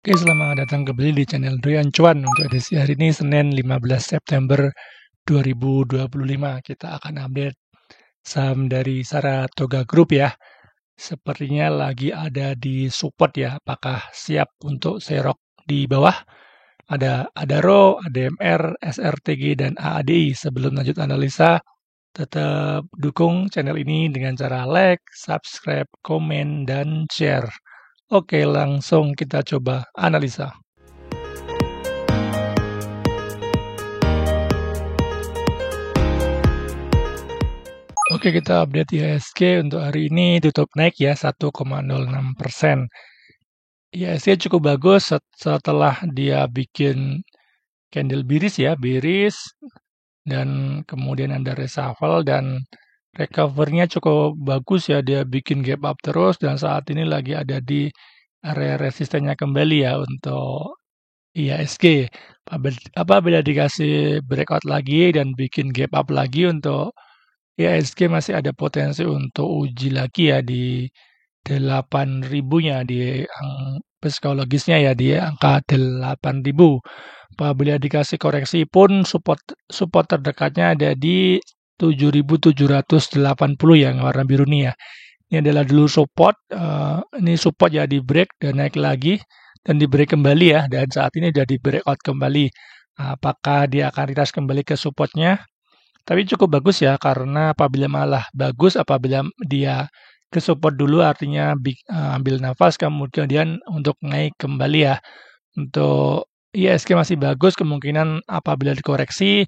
Oke, selamat datang kembali di channel Doyan Cuan. Untuk edisi hari ini, Senin 15 September 2025. Kita akan update saham dari Saratoga Group ya. Sepertinya lagi ada di support ya. Apakah siap untuk serok di bawah? Ada Adaro, ADMR, SRTG, dan AADI. Sebelum lanjut analisa, tetap dukung channel ini dengan cara like, subscribe, komen, dan share. Oke, langsung kita coba analisa. Oke, kita update IHSG untuk hari ini tutup naik ya 1,06%. IHSG cukup bagus setelah dia bikin candle bearish ya, bearish dan kemudian ada reshuffle dan recovernya cukup bagus ya, dia bikin gap up terus dan saat ini lagi ada di area resistennya kembali ya untuk IHSG. Apabila dikasih breakout lagi dan bikin gap up lagi untuk IHSG masih ada potensi untuk uji lagi ya di 8.000-nya di psikologisnya ya di angka 8.000. Apabila dikasih koreksi pun support terdekatnya ada di 7.780 yang warna biru ini ya. Ini adalah dulu support, ini support ya di break dan naik lagi dan di break kembali ya dan saat ini sudah di breakout kembali. Apakah dia akan retas kembali ke supportnya? Tapi cukup bagus ya karena apabila malah bagus apabila dia ke support dulu artinya ambil nafas kemudian untuk naik kembali ya. Untuk IHSG masih bagus kemungkinan apabila dikoreksi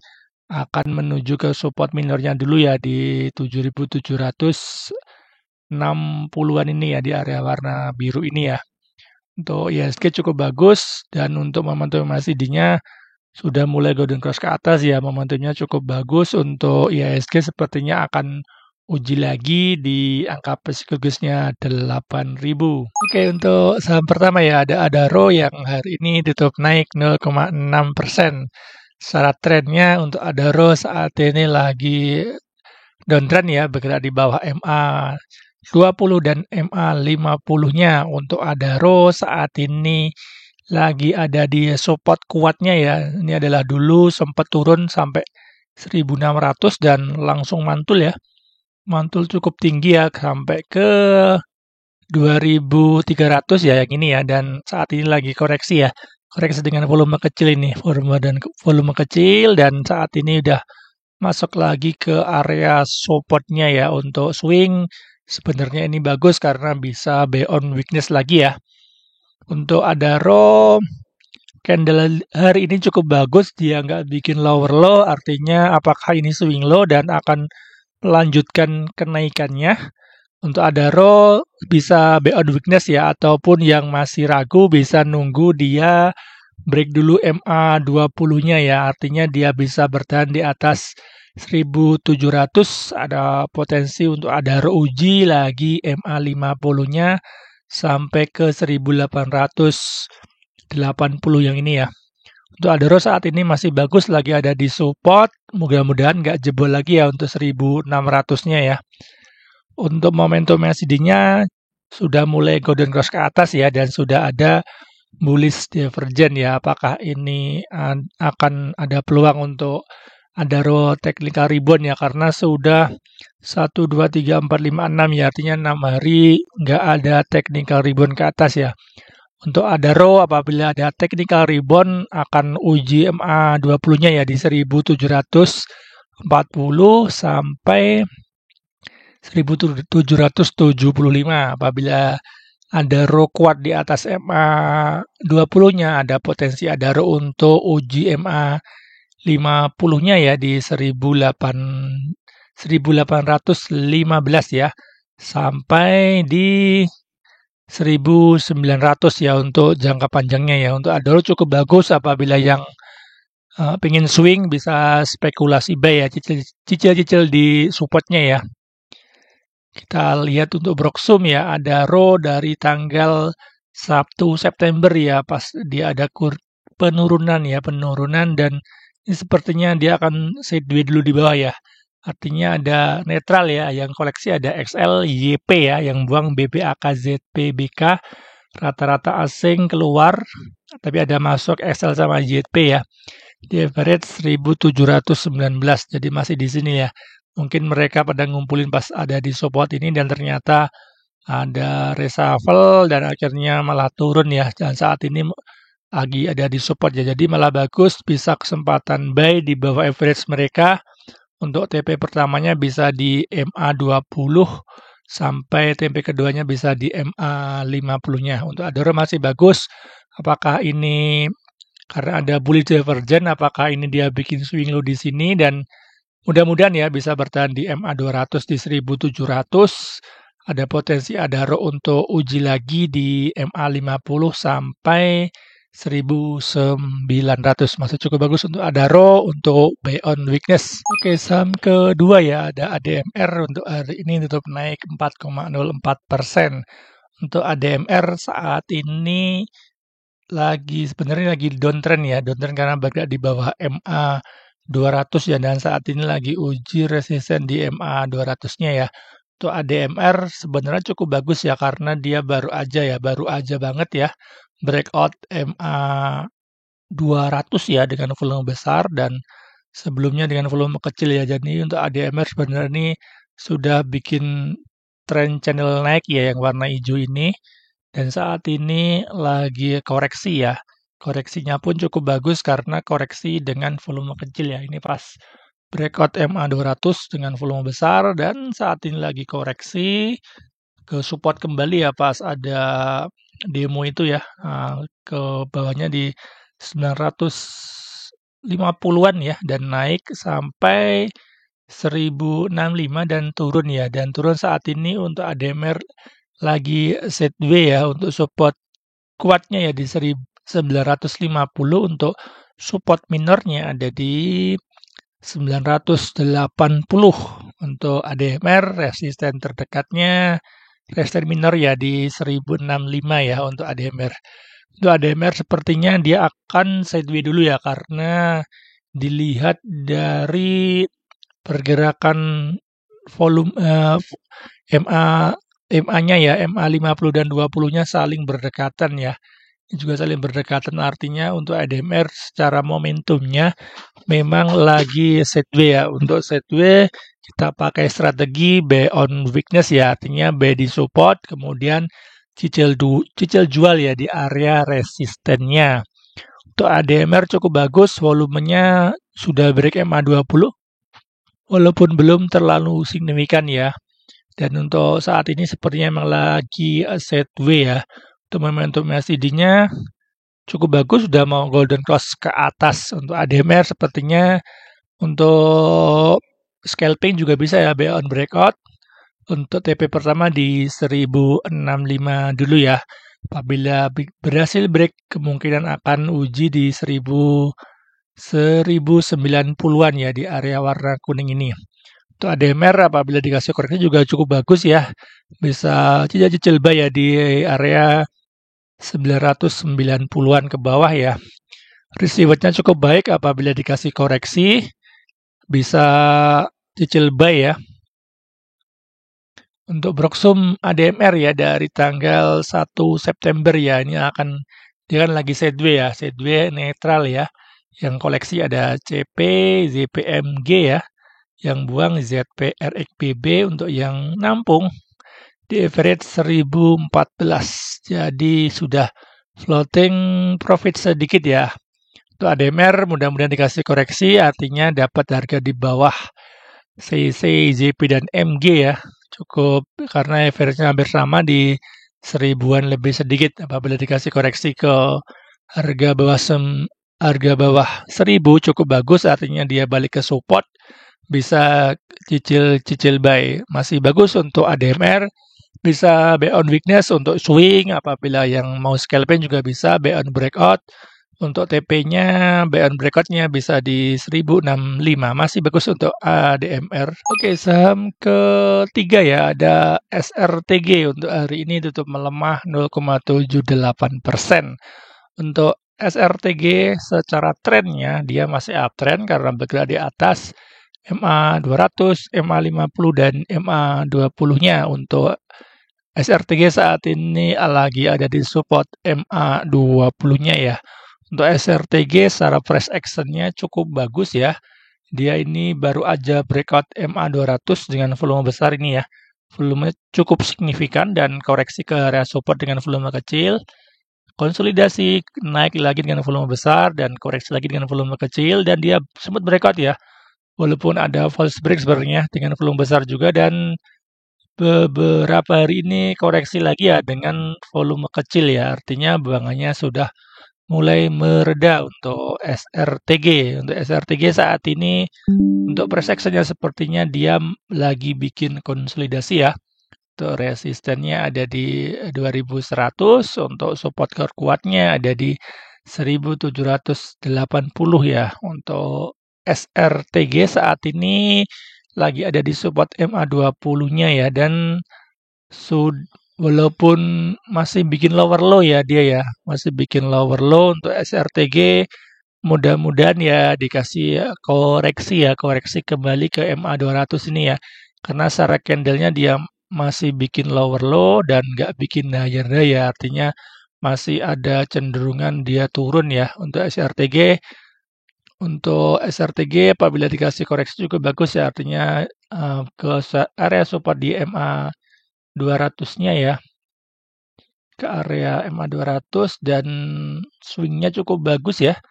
akan menuju ke support minornya dulu ya di 7.760-an ini ya di area warna biru ini ya. Untuk IHSG cukup bagus dan untuk momentum MACD-nya sudah mulai golden cross ke atas ya, momentumnya cukup bagus untuk IHSG sepertinya akan uji lagi di angka psikologisnya 8.000. Oke, untuk saham pertama ya ada Adaro yang hari ini tutup naik 0,6%. Secara trennya untuk Adaro saat ini lagi downtrend ya, bergerak di bawah MA 20 dan MA 50-nya. Untuk Adaro saat ini lagi ada di support kuatnya ya. Ini adalah dulu sempat turun sampai 1.600 dan langsung mantul ya. Mantul cukup tinggi ya sampai ke 2.300 ya yang ini ya dan saat ini lagi koreksi ya. Koreksi dengan volume kecil ini, volume kecil dan saat ini udah masuk lagi ke area supportnya ya untuk swing. Sebenarnya ini bagus karena bisa beyond weakness lagi ya. Untuk Adaro, candle hari ini cukup bagus, dia nggak bikin lower low, artinya apakah ini swing low dan akan melanjutkan kenaikannya. Untuk Adaro bisa beyond weakness ya, ataupun yang masih ragu bisa nunggu dia break dulu MA 20-nya ya, artinya dia bisa bertahan di atas 1.700, ada potensi untuk Adaro uji lagi MA 50-nya sampai ke 1.880 yang ini ya. Untuk Adaro saat ini masih bagus lagi ada di support. Mudah-mudahan nggak jebol lagi ya untuk 1.600-nya ya. Untuk momentum MACD-nya sudah mulai golden cross ke atas ya dan sudah ada bullish divergence ya. Apakah ini akan ada peluang untuk Adaro technical rebound ya karena sudah 1, 2, 3, 4, 5, 6 ya artinya 6 hari nggak ada technical rebound ke atas ya. Untuk Adaro apabila ada technical rebound akan uji MA 20-nya ya di 1.740 sampai 1.775 apabila Adaro kuat di atas MA 20-nya ada potensi Adaro untuk uji MA 50-nya ya di 1.815 ya sampai di 1.900 ya untuk jangka panjangnya ya. Untuk Adaro cukup bagus apabila yang pengen swing bisa spekulasi buy ya, cicil-cicil di supportnya ya. Kita lihat untuk Broksum ya, Adaro dari tanggal Sabtu September ya, pas dia ada penurunan dan ini sepertinya dia akan sideways dulu di bawah ya. Artinya ada netral ya, yang koleksi ada XL, YP ya, yang buang BB, AK, ZP, BK. rata-rata asing keluar, tapi ada masuk XL sama JP ya. Di average 1719, jadi masih di sini ya. Mungkin mereka pada ngumpulin pas ada di support ini dan ternyata ada reshuffle dan akhirnya malah turun ya. Dan saat ini lagi ada di support ya. Jadi malah bagus, bisa kesempatan buy di bawah average mereka. Untuk TP pertamanya bisa di MA20 sampai TP keduanya bisa di MA50-nya. Untuk Adaro masih bagus. Apakah ini karena ada bullish divergence, apakah ini dia bikin swing low di sini, dan mudah-mudahan ya bisa bertahan di MA200 di 1700. Ada potensi Adaro untuk uji lagi di MA50 sampai 1900. Masih cukup bagus untuk Adaro untuk buy on weakness. Oke, saham kedua ya, ada ADMR. Untuk hari ini tutup naik 4,04%. Untuk ADMR saat ini sebenarnya lagi downtrend ya, downtrend karena bergerak di bawah MA 200 ya, dan saat ini lagi uji resisten di MA 200-nya ya. Untuk ADMR sebenarnya cukup bagus ya karena dia baru aja banget ya breakout MA 200 ya dengan volume besar dan sebelumnya dengan volume kecil ya. Jadi untuk ADMR sebenarnya ini sudah bikin trend channel naik ya yang warna hijau ini. Dan saat ini lagi koreksi ya. Koreksinya pun cukup bagus karena koreksi dengan volume kecil ya. Ini pas breakout MA200 dengan volume besar dan saat ini lagi koreksi ke support kembali ya pas ada demo itu ya. Ke bawahnya di 950-an ya dan naik sampai 1065 dan turun ya. Dan turun saat ini untuk ADMR lagi sideways ya. Untuk support kuatnya ya di 1950, untuk support minornya ada di 980. Untuk ADMR resisten terdekatnya resisten minor ya di 1065 ya untuk ADMR. Untuk ADMR sepertinya dia akan sideways dulu ya karena dilihat dari pergerakan volume MA-nya ya, MA50 dan 20-nya saling berdekatan ya. Ini juga saling berdekatan artinya untuk ADMR secara momentumnya memang lagi sideways ya. Untuk sideways kita pakai strategi buy on weakness ya, artinya buy di support kemudian cicil jual ya di area resistennya. Untuk ADMR cukup bagus, volumenya sudah break MA20 walaupun belum terlalu signifikan ya. Dan untuk saat ini sepertinya memang lagi sideways ya. Untuk momentum MACD-nya cukup bagus, sudah mau golden cross ke atas. Untuk ADMR sepertinya untuk scalping juga bisa ya, buy on breakout. Untuk TP pertama di 1065 dulu ya. Apabila berhasil break, kemungkinan akan uji di 1090-an ya di area warna kuning ini. Untuk ADMR apabila dikasih koreksi juga cukup bagus ya. Bisa cicil buy ya di area 990-an ke bawah ya. Risk reward-nya cukup baik apabila dikasih koreksi. Bisa cicil buy ya. Untuk Broxum ADMR ya dari tanggal 1 September ya. Ini dia kan lagi sideways ya. Sideways netral ya. Yang koleksi ada CP, ZPMG ya. Yang buang ZPRXPB, untuk yang nampung di average 1014. Jadi sudah floating profit sedikit ya. Untuk ADMR mudah-mudahan dikasih koreksi, artinya dapat harga di bawah CC, ZP dan MG ya. Cukup karena average-nya hampir sama di 1000-an lebih sedikit. Apabila dikasih koreksi ke harga bawah 1000 cukup bagus, artinya dia balik ke support. Bisa cicil buy. Masih bagus untuk ADMR. Bisa buy on weakness untuk swing. Apabila yang mau scalping juga bisa buy on breakout. Untuk TP-nya, buy on breakout-nya bisa di 1065. Masih bagus untuk ADMR. Oke, saham ketiga ya. Ada SRTG. Untuk hari ini tutup melemah 0,78%. Untuk SRTG secara trennya dia masih uptrend karena bergerak di atas MA200, MA50 dan MA20-nya. Untuk SRTG saat ini lagi ada di support MA20-nya ya. Untuk SRTG secara price action-nya cukup bagus ya. Dia ini baru aja breakout MA200 dengan volume besar ini ya. Volumenya cukup signifikan dan koreksi ke area support dengan volume kecil. Konsolidasi naik lagi dengan volume besar dan koreksi lagi dengan volume kecil dan dia sempat breakout ya. Walaupun ada false break sebenarnya dengan volume besar juga dan beberapa hari ini koreksi lagi ya dengan volume kecil ya. Artinya buangannya sudah mulai mereda untuk SRTG. Untuk SRTG saat ini untuk price action-nya sepertinya dia lagi bikin konsolidasi ya. Untuk resistennya ada di 2100, untuk support kuatnya ada di 1780 ya. Untuk SRTG saat ini lagi ada di support MA20-nya ya dan walaupun masih bikin lower low ya dia ya, masih bikin lower low untuk SRTG. Mudah-mudahan ya dikasih koreksi ya, koreksi kembali ke MA200 ini ya. Karena secara candlenya dia masih bikin lower low dan nggak bikin higher high ya. Artinya masih ada cenderungan dia turun ya untuk SRTG. Untuk SRTG apabila dikasih koreksi juga bagus ya. Artinya ke area support di MA200-nya ya. Ke area MA200 dan swingnya cukup bagus ya.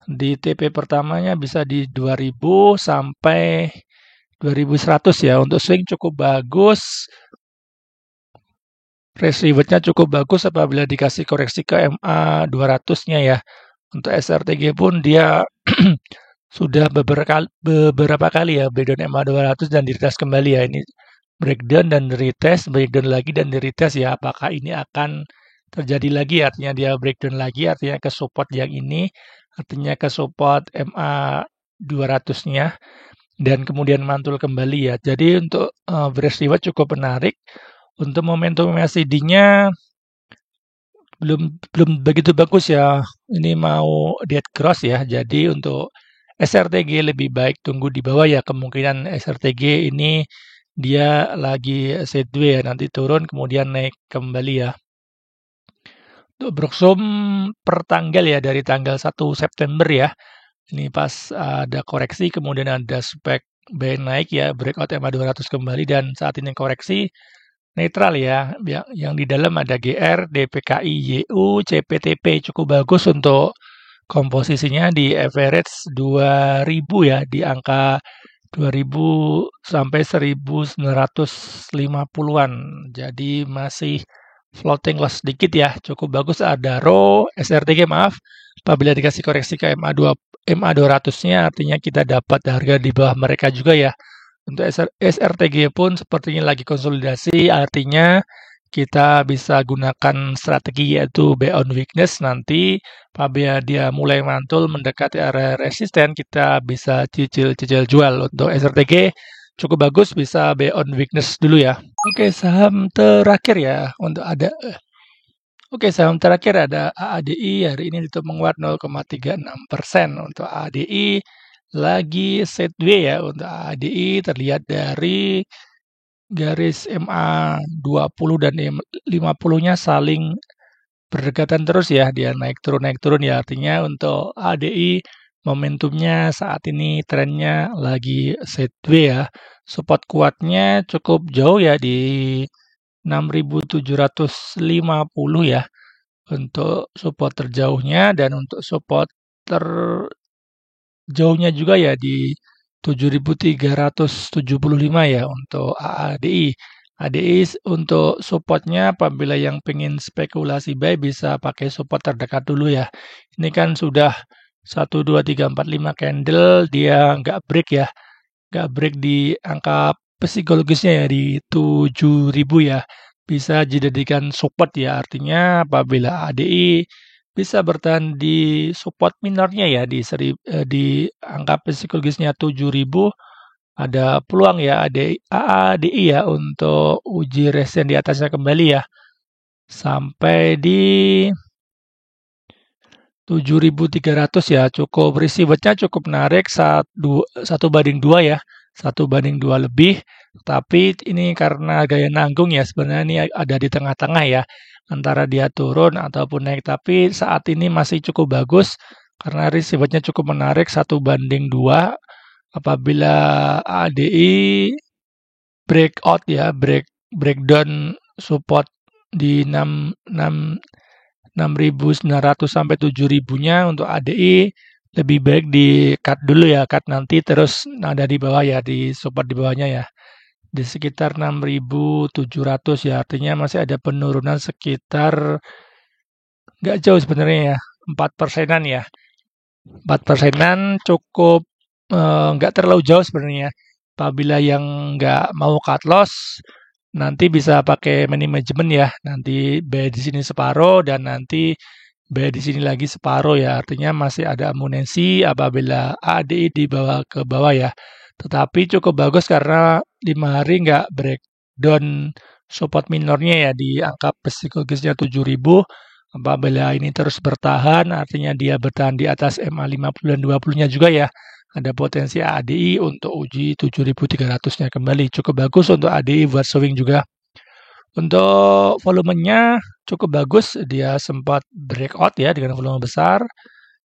Di TP pertamanya bisa di 2000 sampai 2100 ya. Untuk swing cukup bagus. Price reward-nya cukup bagus apabila dikasih koreksi ke MA200-nya ya. Untuk SRTG pun dia sudah beberapa kali ya breakdown MA200 dan diretest kembali ya. Ini breakdown dan retest, breakdown lagi dan di retest ya. Apakah ini akan terjadi lagi? Artinya dia breakdown lagi, artinya ke support yang ini, artinya ke support MA200-nya dan kemudian mantul kembali ya. Jadi untuk price reward cukup menarik. Untuk momentum MACD-nya belum begitu bagus ya. Ini mau dead cross ya. Jadi untuk SRTG lebih baik tunggu di bawah ya. Kemungkinan SRTG ini dia lagi sideways ya. Nanti turun kemudian naik kembali ya. Untuk Broxom per tanggal ya dari tanggal 1 September ya. Ini pas ada koreksi kemudian ada spek buy naik ya. Breakout MA200 kembali dan saat ini koreksi. Netral ya, yang di dalam ada GR, DPKI, YU, CPTP cukup bagus untuk komposisinya di average 2000 ya, di angka 2000 sampai 1950-an. Jadi masih floating loss sedikit ya, cukup bagus ada RO, SRTG maaf, apabila dikasih koreksi ke MA200-nya artinya kita dapat harga di bawah mereka juga ya. Untuk SRTG pun sepertinya lagi konsolidasi, artinya kita bisa gunakan strategi yaitu buy on weakness nanti apabila dia mulai mantul mendekati area resisten kita bisa cicil jual. Untuk SRTG cukup bagus bisa buy on weakness dulu ya. Oke, saham terakhir ya untuk saham terakhir ada AADI hari ini ditutup menguat 0,36%. Untuk AADI lagi sideways ya. Untuk AADI terlihat dari garis MA20 dan 50-nya saling berdekatan terus ya. Dia naik turun ya. Artinya untuk AADI momentumnya saat ini trennya lagi sideways ya. Support kuatnya cukup jauh ya di 6.750 ya untuk support terjauhnya dan untuk support terjauhnya juga ya di 7.375 ya untuk AADI. ADI untuk supportnya apabila yang pengen spekulasi buy bisa pakai support terdekat dulu ya. Ini kan sudah 1, 2, 3, 4, 5 candle dia nggak break ya. Nggak break di angka psikologisnya ya di 7.000 ya. Bisa dijadikan support ya. Artinya apabila ADI bisa bertahan di support minornya ya di angka psikologisnya 7.000 ada peluang ya AADI ya untuk uji resisten di atasnya kembali ya. Sampai di 7.300 ya, cukup received-nya cukup menarik, 1:2 ya, 1:2 lebih. Tapi ini karena gaya nanggung ya, sebenarnya ini ada di tengah-tengah ya, antara dia turun ataupun naik. Tapi saat ini masih cukup bagus karena received-nya cukup menarik, 1:2. Apabila ADI breakout ya, breakdown support di 6.900 sampai 7.000-nya untuk ADI lebih baik di cut dulu ya, cut nanti terus ada di bawah ya, di support di bawahnya ya. Di sekitar 6.700 ya, artinya masih ada penurunan sekitar nggak jauh sebenarnya ya, 4%-an ya. 4%-an cukup nggak terlalu jauh sebenarnya. Apabila yang nggak mau cut loss, nanti bisa pakai money management ya. Nanti buy di sini separuh dan nanti buy di sini lagi separuh ya. Artinya masih ada amunisi apabila ADI dibawa ke bawah ya. Tetapi cukup bagus karena 5 hari nggak breakdown support minornya ya di angka psikologisnya 7.000. Apabila ini terus bertahan, artinya dia bertahan di atas MA 50 dan 20-nya juga ya. Ada potensi ADI untuk uji 7.300-nya kembali. Cukup bagus untuk ADI buat swing juga. Untuk volumenya cukup bagus, dia sempat breakout ya dengan volume besar.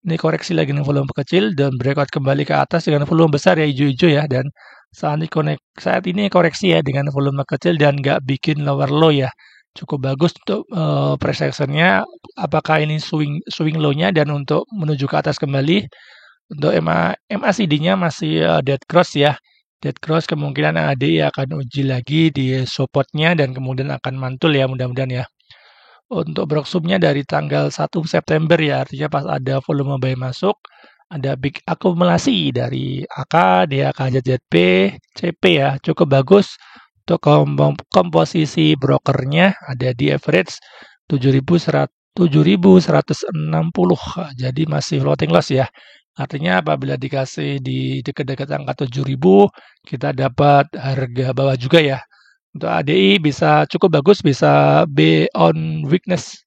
Ini koreksi lagi dengan volume kecil dan breakout kembali ke atas dengan volume besar ya, hijau-hijau ya. Dan saat ini koreksi ya dengan volume kecil dan nggak bikin lower low ya. Cukup bagus untuk price action-nya. Apakah ini swing low-nya dan untuk menuju ke atas kembali. Untuk MACD-nya masih dead cross ya. Dead cross kemungkinan ADI akan uji lagi di support-nya dan kemudian akan mantul ya mudah-mudahan ya. Untuk broksumnya dari tanggal 1 September ya, artinya pas ada volume buy masuk, ada big akumulasi dari AK, dia KZZP, CP ya, cukup bagus. Untuk komposisi brokernya ada di average 7.160, jadi masih floating loss ya. Artinya apabila dikasih di dekat-dekat angka 7.000, kita dapat harga bawah juga ya. Untuk ADI bisa cukup bagus, bisa B on weakness.